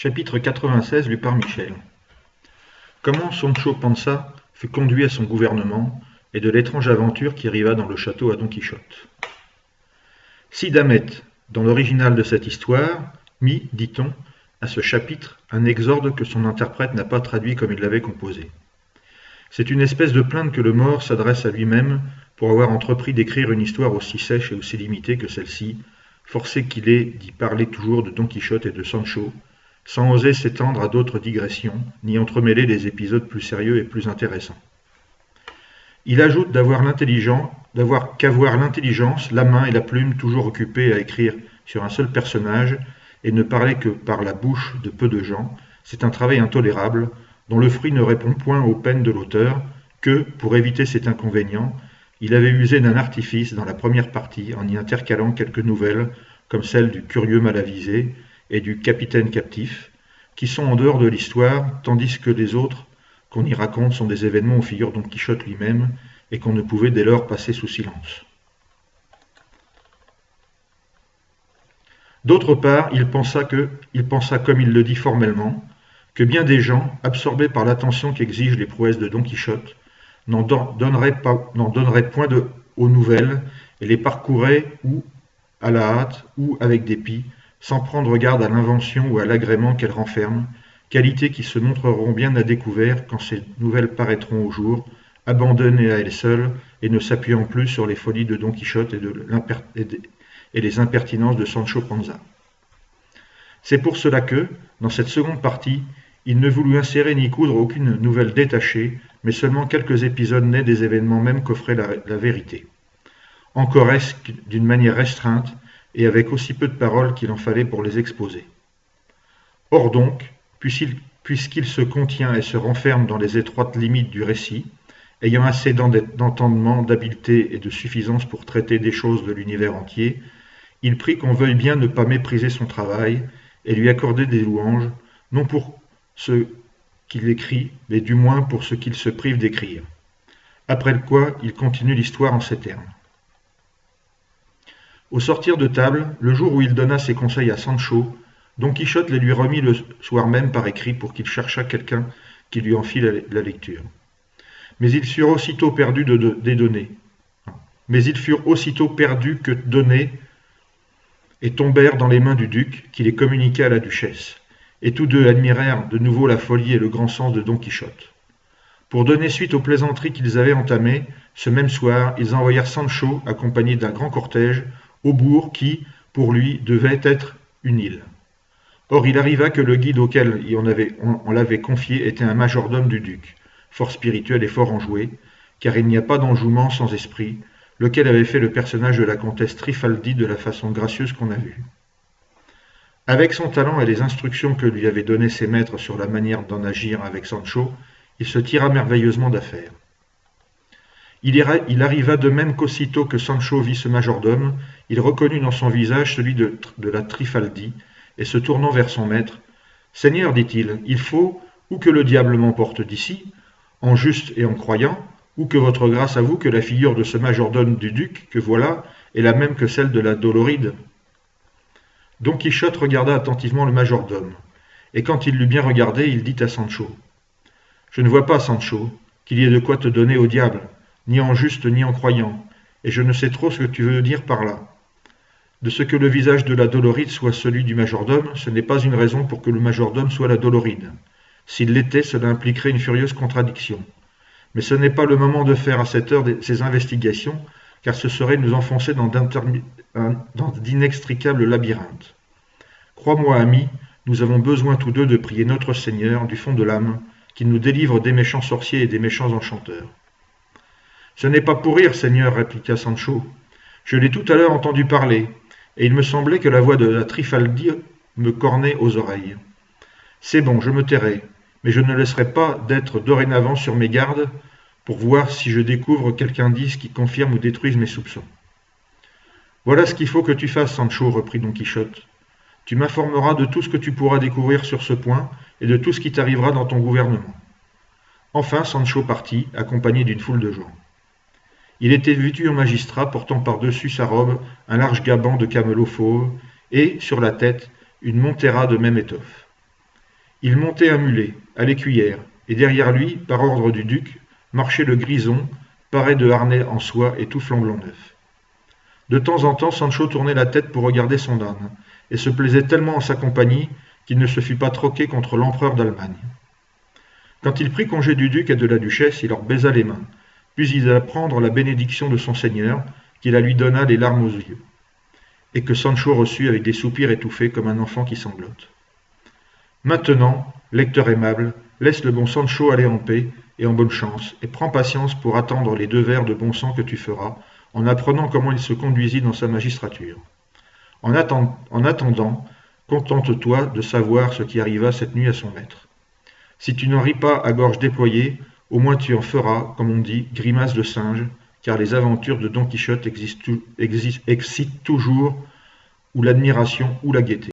Chapitre 96 lu par Michel. Comment Sancho Panza fut conduit à son gouvernement et de l'étrange aventure qui arriva dans le château à Don Quichotte. Cide Hamet, dans l'original de cette histoire, mit, dit-on, à ce chapitre un exorde que son interprète n'a pas traduit comme il l'avait composé. C'est une espèce de plainte que le mort s'adresse à lui-même pour avoir entrepris d'écrire une histoire aussi sèche et aussi limitée que celle-ci, forcé qu'il est d'y parler toujours de Don Quichotte et de Sancho, sans oser s'étendre à d'autres digressions, ni entremêler les épisodes plus sérieux et plus intéressants. Il ajoute qu'avoir l'intelligence, la main et la plume toujours occupées à écrire sur un seul personnage et ne parler que par la bouche de peu de gens, c'est un travail intolérable, dont le fruit ne répond point aux peines de l'auteur, que, pour éviter cet inconvénient, il avait usé d'un artifice dans la première partie en y intercalant quelques nouvelles, comme celle du curieux malavisé et du capitaine captif, qui sont en dehors de l'histoire, tandis que les autres qu'on y raconte sont des événements où figure Don Quichotte lui-même, et qu'on ne pouvait dès lors passer sous silence. D'autre part, il pensa, comme il le dit formellement, que bien des gens, absorbés par l'attention qu'exigent les prouesses de Don Quichotte, n'en donneraient point aux nouvelles et les parcouraient ou à la hâte ou avec dépit, sans prendre garde à l'invention ou à l'agrément qu'elles renferment, qualités qui se montreront bien à découvert quand ces nouvelles paraîtront au jour, abandonnées à elles seules et ne s'appuyant plus sur les folies de Don Quichotte et les impertinences de Sancho Panza. C'est pour cela que, dans cette seconde partie, il ne voulut insérer ni coudre aucune nouvelle détachée, mais seulement quelques épisodes nés des événements mêmes qu'offrait la vérité. Encore est-ce d'une manière restreinte, et avec aussi peu de paroles qu'il en fallait pour les exposer. Or donc, puisqu'il se contient et se renferme dans les étroites limites du récit, ayant assez d'entendement, d'habileté et de suffisance pour traiter des choses de l'univers entier, il prie qu'on veuille bien ne pas mépriser son travail et lui accorder des louanges, non pour ce qu'il écrit, mais du moins pour ce qu'il se prive d'écrire. Après quoi, il continue l'histoire en ces termes. Au sortir de table, le jour où il donna ses conseils à Sancho, Don Quichotte les lui remit le soir même par écrit pour qu'il cherchât quelqu'un qui lui en fît la lecture. Mais ils furent aussitôt perdus que donnés et tombèrent dans les mains du duc, qui les communiqua à la duchesse. Et tous deux admirèrent de nouveau la folie et le grand sens de Don Quichotte. Pour donner suite aux plaisanteries qu'ils avaient entamées, ce même soir, ils envoyèrent Sancho, accompagné d'un grand cortège, au bourg qui, pour lui, devait être une île. Or il arriva que le guide auquel on l'avait confié était un majordome du duc, fort spirituel et fort enjoué, car il n'y a pas d'enjouement sans esprit, lequel avait fait le personnage de la comtesse Trifaldi de la façon gracieuse qu'on a vue. Avec son talent et les instructions que lui avaient données ses maîtres sur la manière d'en agir avec Sancho, il se tira merveilleusement d'affaire. Il arriva de même qu'aussitôt que Sancho vit ce majordome, il reconnut dans son visage celui de la Trifaldi, et se tournant vers son maître, « Seigneur, dit-il, il faut, ou que le diable m'emporte d'ici, en juste et en croyant, ou que votre grâce avoue que la figure de ce majordome du duc, que voilà, est la même que celle de la Doloride. » Don Quichotte regarda attentivement le majordome, et quand il l'eut bien regardé, il dit à Sancho, « Je ne vois pas, Sancho, qu'il y ait de quoi te donner au diable, ni en juste ni en croyant, et je ne sais trop ce que tu veux dire par là. De ce que le visage de la Doloride soit celui du majordome, ce n'est pas une raison pour que le majordome soit la Doloride. S'il l'était, cela impliquerait une furieuse contradiction. Mais ce n'est pas le moment de faire à cette heure ces investigations, car ce serait nous enfoncer dans d'inextricables labyrinthes. Crois-moi, ami, nous avons besoin tous deux de prier notre Seigneur, du fond de l'âme, qu'il nous délivre des méchants sorciers et des méchants enchanteurs. « Ce n'est pas pour rire, Seigneur, répliqua Sancho. Je l'ai tout à l'heure entendu parler, et il me semblait que la voix de la Trifaldi me cornait aux oreilles. C'est bon, je me tairai, mais je ne laisserai pas d'être dorénavant sur mes gardes pour voir si je découvre quelque indice qui confirme ou détruise mes soupçons. Voilà ce qu'il faut que tu fasses, Sancho, reprit Don Quichotte. Tu m'informeras de tout ce que tu pourras découvrir sur ce point et de tout ce qui t'arrivera dans ton gouvernement. Enfin, Sancho partit, accompagné d'une foule de gens. Il était vêtu en magistrat, portant par-dessus sa robe un large gaban de camelot fauve et, sur la tête, une montera de même étoffe. Il montait un mulet, à l'écuyère, et derrière lui, par ordre du duc, marchait le grison, paré de harnais en soie et tout flambant neuf. De temps en temps, Sancho tournait la tête pour regarder son âne, et se plaisait tellement en sa compagnie qu'il ne se fut pas troqué contre l'empereur d'Allemagne. Quand il prit congé du duc et de la duchesse, il leur baisa les mains, puis il alla prendre la bénédiction de son seigneur, qui la lui donna les larmes aux yeux, et que Sancho reçut avec des soupirs étouffés comme un enfant qui sanglote. Maintenant, lecteur aimable, laisse le bon Sancho aller en paix et en bonne chance, et prends patience pour attendre les 2 vers de bon sang que tu feras, en apprenant comment il se conduisit dans sa magistrature. En attendant, contente-toi de savoir ce qui arriva cette nuit à son maître. Si tu n'en ris pas à gorge déployée, au moins tu en feras, comme on dit, grimace de singe, car les aventures de Don Quichotte excitent toujours ou l'admiration ou la gaieté.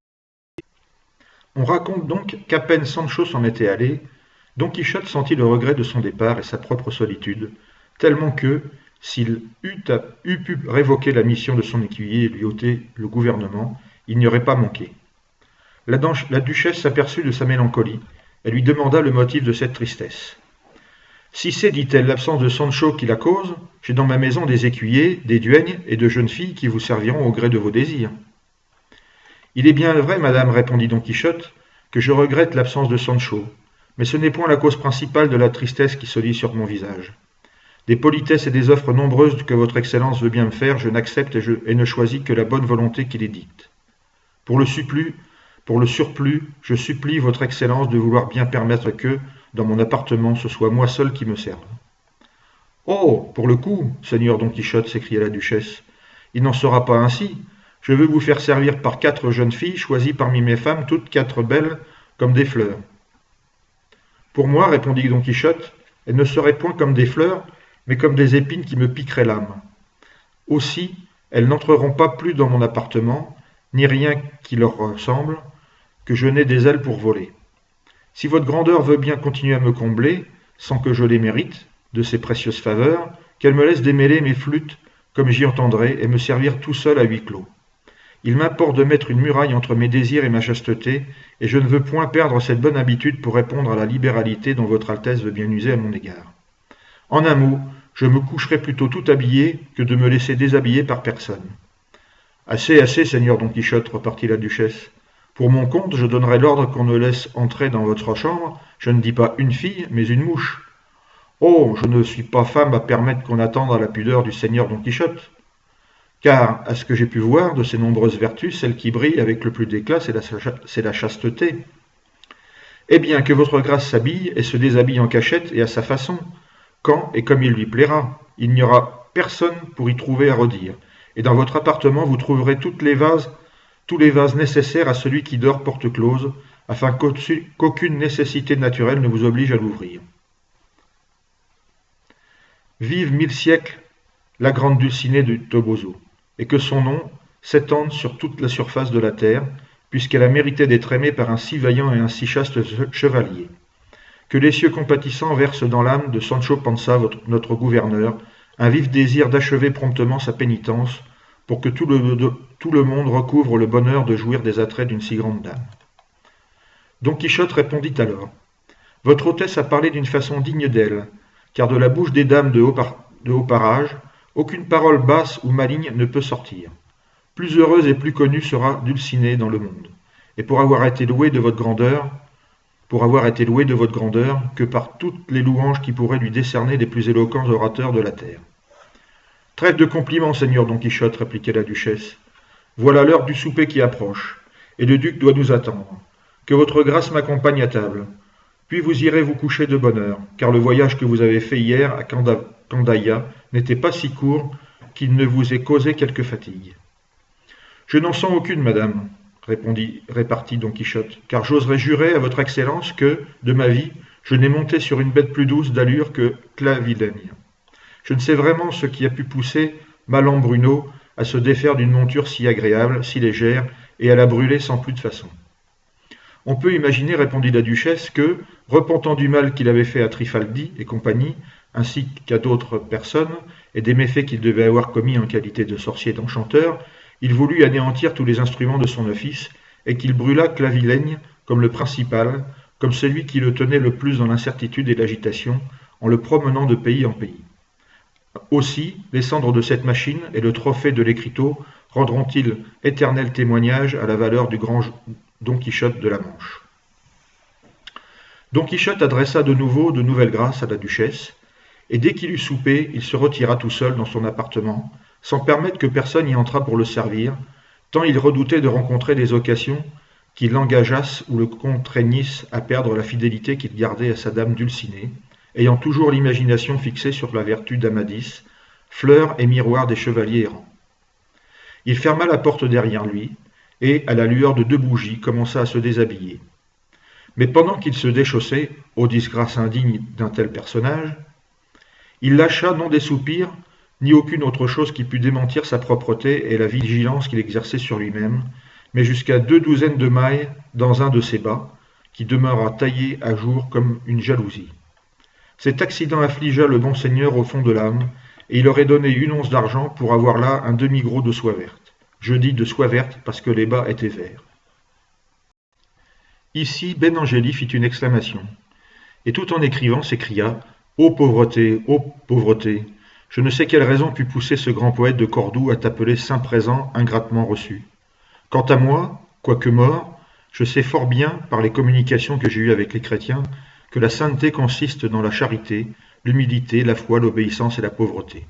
On raconte donc qu'à peine Sancho s'en était allé, Don Quichotte sentit le regret de son départ et sa propre solitude, tellement que, s'il eût pu révoquer la mission de son écuyer et lui ôter le gouvernement, il n'y aurait pas manqué. La duchesse s'aperçut de sa mélancolie, et lui demanda le motif de cette tristesse. Si c'est, dit-elle, l'absence de Sancho qui la cause, j'ai dans ma maison des écuyers, des duègnes et de jeunes filles qui vous serviront au gré de vos désirs. Il est bien vrai, madame, répondit Don Quichotte, que je regrette l'absence de Sancho, mais ce n'est point la cause principale de la tristesse qui se lit sur mon visage. Des politesses et des offres nombreuses que votre Excellence veut bien me faire, je n'accepte et ne choisis que la bonne volonté qui les dicte. Pour le surplus, je supplie votre Excellence de vouloir bien permettre que, dans mon appartement, ce soit moi seul qui me serve. Oh, pour le coup, seigneur Don Quichotte, s'écria la duchesse, il n'en sera pas ainsi. Je veux vous faire servir par 4 jeunes filles, choisies parmi mes femmes, toutes 4 belles comme des fleurs. Pour moi, répondit Don Quichotte, elles ne seraient point comme des fleurs, mais comme des épines qui me piqueraient l'âme. Aussi, elles n'entreront pas plus dans mon appartement, ni rien qui leur ressemble, que je n'ai des ailes pour voler. Si votre grandeur veut bien continuer à me combler, sans que je les mérite, de ces précieuses faveurs, qu'elle me laisse démêler mes flûtes comme j'y entendrai, et me servir tout seul à huis clos. Il m'importe de mettre une muraille entre mes désirs et ma chasteté, et je ne veux point perdre cette bonne habitude pour répondre à la libéralité dont votre Altesse veut bien user à mon égard. En un mot, je me coucherai plutôt tout habillé que de me laisser déshabiller par personne. Assez, assez, seigneur Don Quichotte, repartit la duchesse. Pour mon compte, je donnerai l'ordre qu'on ne laisse entrer dans votre chambre, je ne dis pas une fille, mais une mouche. Oh, je ne suis pas femme à permettre qu'on attende à la pudeur du seigneur Don Quichotte. Car, à ce que j'ai pu voir de ses nombreuses vertus, celle qui brille avec le plus d'éclat, c'est la chasteté. Eh bien, que votre grâce s'habille et se déshabille en cachette et à sa façon, quand et comme il lui plaira. Il n'y aura personne pour y trouver à redire. Et dans votre appartement, vous trouverez tous les vases nécessaires à celui qui dort porte close, afin qu'aucune nécessité naturelle ne vous oblige à l'ouvrir. Vive 1000 siècles la grande Dulcinée de Toboso, et que son nom s'étende sur toute la surface de la terre, puisqu'elle a mérité d'être aimée par un si vaillant et un si chaste chevalier. Que les cieux compatissants versent dans l'âme de Sancho Panza, notre gouverneur, un vif désir d'achever promptement sa pénitence, pour que tout le monde recouvre le bonheur de jouir des attraits d'une si grande dame. Don Quichotte répondit alors, « Votre hôtesse a parlé d'une façon digne d'elle, car de la bouche des dames de haut parage, aucune parole basse ou maligne ne peut sortir. Plus heureuse et plus connue sera Dulcinée dans le monde, et pour avoir été louée de votre grandeur, que par toutes les louanges qui pourraient lui décerner les plus éloquents orateurs de la terre. » Trêve de compliments, seigneur Don Quichotte, répliqua la duchesse. Voilà l'heure du souper qui approche, et le duc doit nous attendre. Que votre grâce m'accompagne à table. Puis vous irez vous coucher de bonne heure, car le voyage que vous avez fait hier à Candaya n'était pas si court qu'il ne vous ait causé quelque fatigue. Je n'en sens aucune, madame, répartit Don Quichotte, car j'oserais jurer à votre Excellence que, de ma vie, je n'ai monté sur une bête plus douce d'allure que Clavilène. Je ne sais vraiment ce qui a pu pousser Malan Bruno à se défaire d'une monture si agréable, si légère, et à la brûler sans plus de façon. On peut imaginer, répondit la duchesse, que, repentant du mal qu'il avait fait à Trifaldi et compagnie, ainsi qu'à d'autres personnes, et des méfaits qu'il devait avoir commis en qualité de sorcier et d'enchanteur, il voulut anéantir tous les instruments de son office, et qu'il brûla Clavilène comme le principal, comme celui qui le tenait le plus dans l'incertitude et l'agitation, en le promenant de pays en pays. Aussi, les cendres de cette machine et le trophée de l'écriteau rendront-ils éternel témoignage à la valeur du grand Don Quichotte de la Manche. Don Quichotte adressa de nouveau de nouvelles grâces à la duchesse, et dès qu'il eut soupé, il se retira tout seul dans son appartement, sans permettre que personne y entrât pour le servir, tant il redoutait de rencontrer des occasions qui l'engageassent ou le contraignissent à perdre la fidélité qu'il gardait à sa dame Dulcinée, ayant toujours l'imagination fixée sur la vertu d'Amadis, fleur et miroir des chevaliers errants. Il ferma la porte derrière lui, et, à la lueur de 2 bougies, commença à se déshabiller. Mais pendant qu'il se déchaussait, ô disgrâce indigne d'un tel personnage, il lâcha non des soupirs, ni aucune autre chose qui pût démentir sa propreté et la vigilance qu'il exerçait sur lui-même, mais jusqu'à 2 douzaines de mailles dans un de ses bas, qui demeura taillé à jour comme une jalousie. Cet accident affligea le bon seigneur au fond de l'âme, et il aurait donné 1 once d'argent pour avoir là un demi-gros de soie verte. Je dis de soie verte parce que les bas étaient verts. Ici, Ben Angeli fit une exclamation, et tout en écrivant s'écria « Ô pauvreté, ô pauvreté ! Je ne sais quelle raison put pousser ce grand poète de Cordoue à t'appeler saint présent ingratement reçu. Quant à moi, quoique mort, je sais fort bien, par les communications que j'ai eues avec les chrétiens, que la sainteté consiste dans la charité, l'humilité, la foi, l'obéissance et la pauvreté.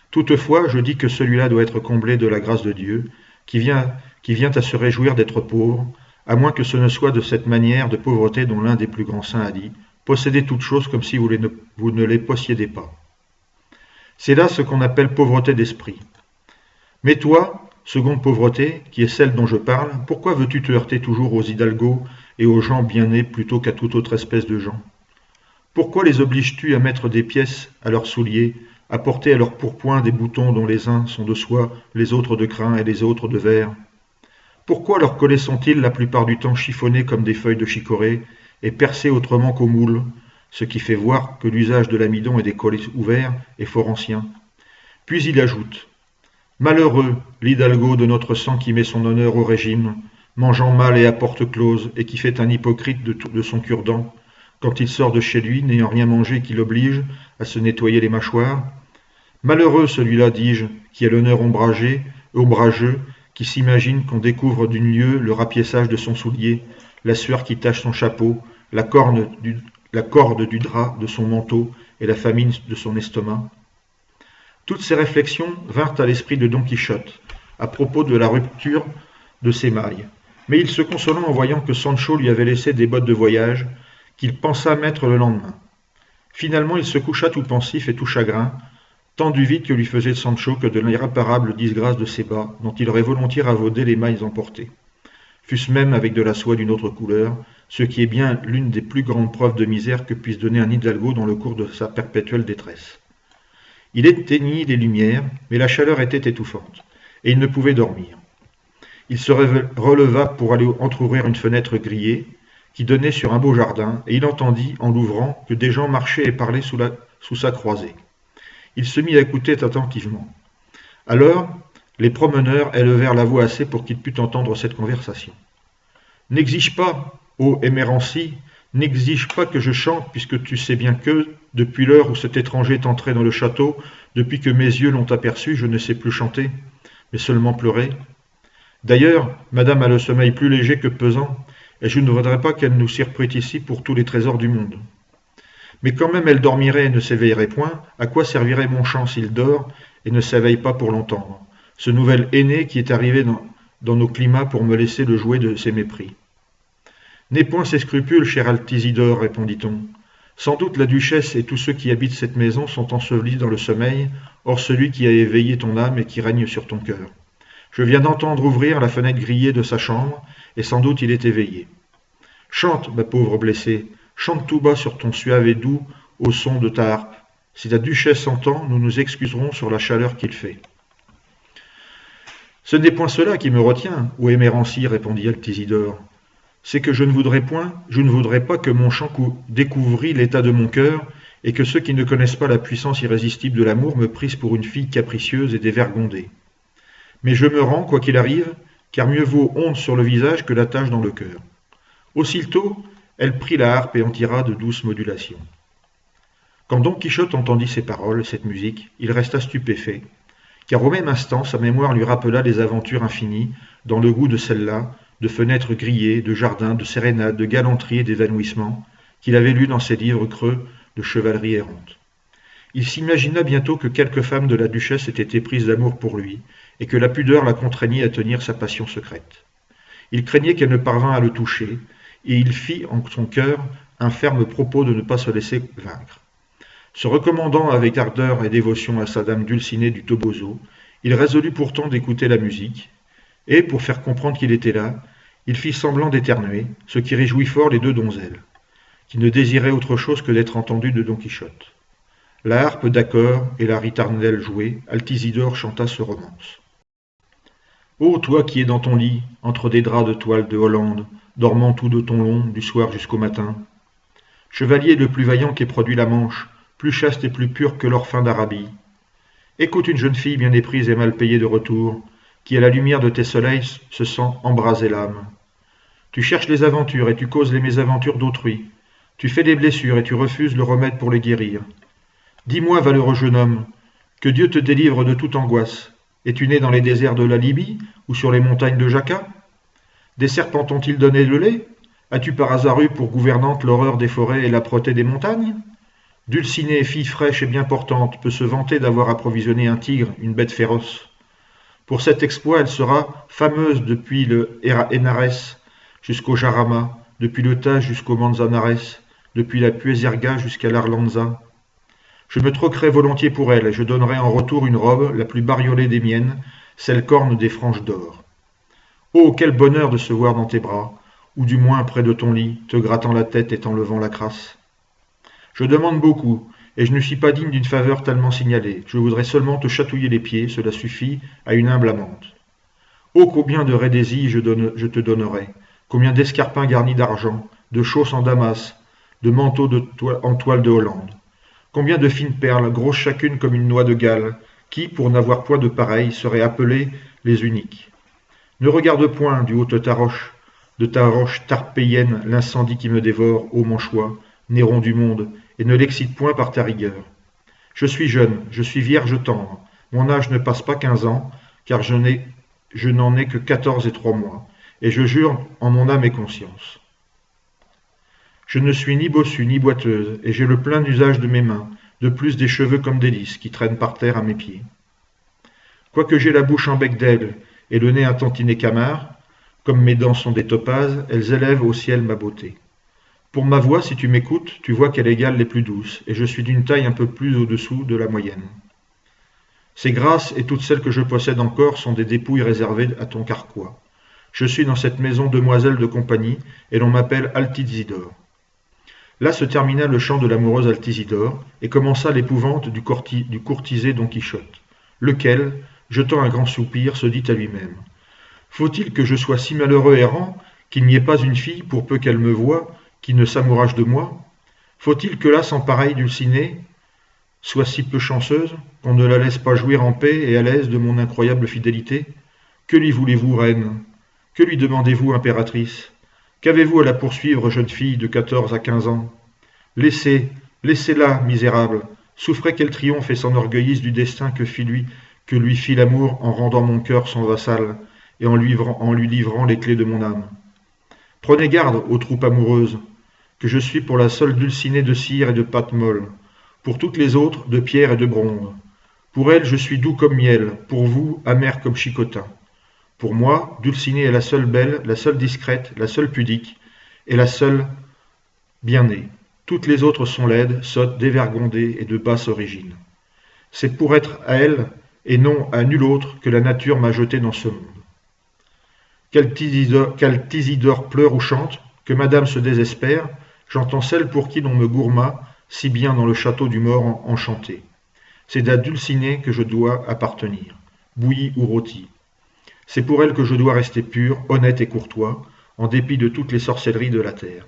Toutefois, je dis que celui-là doit être comblé de la grâce de Dieu, qui vient à se réjouir d'être pauvre, à moins que ce ne soit de cette manière de pauvreté dont l'un des plus grands saints a dit « Possédez toutes choses comme si vous ne les possédiez pas ». C'est là ce qu'on appelle pauvreté d'esprit. Mais toi, seconde pauvreté, qui est celle dont je parle, pourquoi veux-tu te heurter toujours aux hidalgos et aux gens bien nés plutôt qu'à toute autre espèce de gens? Pourquoi les obliges-tu à mettre des pièces à leurs souliers, à porter à leurs pourpoints des boutons dont les uns sont de soie, les autres de crin et les autres de verre? Pourquoi leurs collets sont-ils la plupart du temps chiffonnés comme des feuilles de chicorée et percés autrement qu'au moule, ce qui fait voir que l'usage de l'amidon et des collets ouverts est fort ancien? Puis il ajoute « Malheureux, l'hidalgo de notre sang qui met son honneur au régime, mangeant mal et à porte close, et qui fait un hypocrite de son cure-dent, quand il sort de chez lui, n'ayant rien mangé qui l'oblige à se nettoyer les mâchoires. Malheureux celui-là, dis-je, qui a l'honneur ombrageux, qui s'imagine qu'on découvre d'une lieue le rapiessage de son soulier, la sueur qui tache son chapeau, la corde du drap de son manteau et la famine de son estomac. » Toutes ces réflexions vinrent à l'esprit de Don Quichotte, à propos de la rupture de ses mailles. Mais il se consola en voyant que Sancho lui avait laissé des bottes de voyage, qu'il pensa mettre le lendemain. Finalement, il se coucha tout pensif et tout chagrin, tant du vide que lui faisait Sancho que de l'irréparable disgrâce de ses bas, dont il aurait volontiers ravaudé les mailles emportées, fût-ce même avec de la soie d'une autre couleur, ce qui est bien l'une des plus grandes preuves de misère que puisse donner un hidalgo dans le cours de sa perpétuelle détresse. Il éteignit les lumières, mais la chaleur était étouffante, et il ne pouvait dormir. Il se releva pour aller entr'ouvrir une fenêtre grillée, qui donnait sur un beau jardin, et il entendit, en l'ouvrant, que des gens marchaient et parlaient sous sa croisée. Il se mit à écouter attentivement. Alors, les promeneurs élevèrent la voix assez pour qu'il pût entendre cette conversation. « N'exige pas, ô Émérancy, n'exige pas que je chante, puisque tu sais bien que, depuis l'heure où cet étranger est entré dans le château, depuis que mes yeux l'ont aperçu, je ne sais plus chanter, mais seulement pleurer. D'ailleurs, madame a le sommeil plus léger que pesant, et je ne voudrais pas qu'elle nous surprît ici pour tous les trésors du monde. Mais quand même elle dormirait et ne s'éveillerait point, à quoi servirait mon chant s'il dort et ne s'éveille pas pour l'entendre, ce nouvel aîné qui est arrivé dans nos climats pour me laisser le jouet de ses mépris? N'aie point ces scrupules, cher Altisidore, répondit-on. Sans doute la duchesse et tous ceux qui habitent cette maison sont ensevelis dans le sommeil, hors celui qui a éveillé ton âme et qui règne sur ton cœur. Je viens d'entendre ouvrir la fenêtre grillée de sa chambre, et sans doute il est éveillé. Chante, ma pauvre blessée, chante tout bas sur ton suave et doux au son de ta harpe. Si la duchesse entend, nous nous excuserons sur la chaleur qu'il fait. Ce n'est point cela qui me retient, ô Émérancy, répondit Altisidore. C'est que je ne voudrais pas que mon chant découvrît l'état de mon cœur, et que ceux qui ne connaissent pas la puissance irrésistible de l'amour me prissent pour une fille capricieuse et dévergondée. Mais je me rends, quoi qu'il arrive, car mieux vaut honte sur le visage que la tache dans le cœur. Aussitôt, Elle prit la harpe et en tira de douces modulations. Quand Don Quichotte entendit ces paroles, cette musique, il resta stupéfait, car au même instant sa mémoire lui rappela les aventures infinies, dans le goût de celle-là, de fenêtres grillées, de jardins, de sérénades, de galanteries et d'évanouissements, qu'il avait lues dans ses livres creux de chevalerie errante. Il s'imagina bientôt que quelque femme de la duchesse était éprise d'amour pour lui, et que la pudeur la contraignait à tenir sa passion secrète. Il craignait qu'elle ne parvînt à le toucher, et il fit en son cœur un ferme propos de ne pas se laisser vaincre. Se recommandant avec ardeur et dévotion à sa dame Dulcinée du Toboso, il résolut pourtant d'écouter la musique, et, pour faire comprendre qu'il était là, il fit semblant d'éternuer, ce qui réjouit fort les deux donzelles, qui ne désiraient autre chose que d'être entendues de Don Quichotte. La harpe d'accord et la ritournelle jouée, Altisidore chanta ce romance. Ô toi qui es dans ton lit, entre des draps de toile de Hollande, dormant tout de ton long, du soir jusqu'au matin, chevalier le plus vaillant qu'ait produit la Manche, plus chaste et plus pure que l'or fin d'Arabie, écoute une jeune fille bien éprise et mal payée de retour, qui à la lumière de tes soleils se sent embraser l'âme. Tu cherches les aventures et tu causes les mésaventures d'autrui, tu fais des blessures et tu refuses le remède pour les guérir. Dis-moi, valeureux jeune homme, que Dieu te délivre de toute angoisse. Es-tu né dans les déserts de la Libye ou sur les montagnes de Jacca? Des serpents t'ont-ils donné le lait? As-tu par hasard eu pour gouvernante l'horreur des forêts et l'âpreté des montagnes? Dulcinée, fille fraîche et bien portante, peut se vanter d'avoir approvisionné un tigre, une bête féroce. Pour cet exploit, elle sera fameuse depuis le Hénarès jusqu'au Jarama, depuis le Tage jusqu'au Manzanares, depuis la Puézerga jusqu'à l'Arlanza. Je me troquerai volontiers pour elle, et je donnerai en retour une robe, la plus bariolée des miennes, celle corne des franges d'or. Oh, quel bonheur de se voir dans tes bras, ou du moins près de ton lit, te grattant la tête et t'enlevant la crasse. Je demande beaucoup, et je ne suis pas digne d'une faveur tellement signalée. Je voudrais seulement te chatouiller les pieds, cela suffit à une humble amante. Oh, combien de raidiesies je te donnerai, combien d'escarpins garnis d'argent, de chausses en damas, de manteaux en toile de Hollande. Combien de fines perles, grosses chacune comme une noix de Galles, qui, pour n'avoir point de pareilles, seraient appelées les uniques. Ne regarde point du haut de ta roche tarpéienne, l'incendie qui me dévore, ô Manchois, Néron du monde, et ne l'excite point par ta rigueur. Je suis jeune, je suis vierge tendre, mon âge ne passe pas 15 ans, car je n'en ai que 14 et 3 mois, et je jure en mon âme et conscience. Je ne suis ni bossue ni boiteuse, et j'ai le plein usage de mes mains, de plus des cheveux comme des lys qui traînent par terre à mes pieds. Quoique j'ai la bouche en bec d'aigle et le nez un tantinet camard, comme mes dents sont des topazes, elles élèvent au ciel ma beauté. Pour ma voix, si tu m'écoutes, tu vois qu'elle égale les plus douces, et je suis d'une taille un peu plus au-dessous de la moyenne. Ces grâces et toutes celles que je possède encore sont des dépouilles réservées à ton carquois. Je suis dans cette maison demoiselle de compagnie, et l'on m'appelle Altisidore. Là se termina le chant de l'amoureuse Altisidore, et commença l'épouvante du courtisé Don Quichotte, lequel, jetant un grand soupir, se dit à lui-même « Faut-il que je sois si malheureux errant qu'il n'y ait pas une fille, pour peu qu'elle me voie, qui ne s'amourage de moi? Faut-il que là, sans pareille Dulcinée, soit si peu chanceuse, qu'on ne la laisse pas jouir en paix et à l'aise de mon incroyable fidélité? Que lui voulez-vous, reine? Que lui demandez-vous, impératrice? Qu'avez-vous à la poursuivre, jeune fille de 14 à 15 ans? Laissez-la, misérable, souffrez qu'elle triomphe et s'enorgueillisse du destin que lui fit l'amour en rendant mon cœur son vassal et en lui livrant les clés de mon âme. Prenez garde, ô troupe amoureuse, que je suis pour la seule Dulcinée de cire et de pâte molle, pour toutes les autres de pierre et de bronze. Pour elle, je suis doux comme miel, pour vous, amer comme chicotin. Pour moi, Dulcinée est la seule belle, la seule discrète, la seule pudique, et la seule bien née. Toutes les autres sont laides, sottes, dévergondées et de basse origine. C'est pour être à elle, et non à nul autre, que la nature m'a jeté dans ce monde. Qu'Altisidore pleure ou chante, que madame se désespère, j'entends celle pour qui l'on me gourma, si bien dans le château du mort enchanté. C'est à Dulcinée que je dois appartenir, bouillie ou rôtie. C'est pour elle que je dois rester pur, honnête et courtois, en dépit de toutes les sorcelleries de la terre.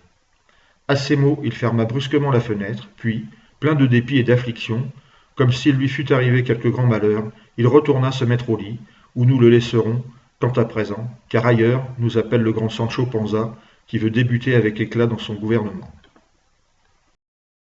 À ces mots, il ferma brusquement la fenêtre, puis, plein de dépit et d'affliction, comme s'il lui fût arrivé quelque grand malheur, il retourna se mettre au lit, où nous le laisserons, quant à présent, car ailleurs, nous appelle le grand Sancho Panza, qui veut débuter avec éclat dans son gouvernement.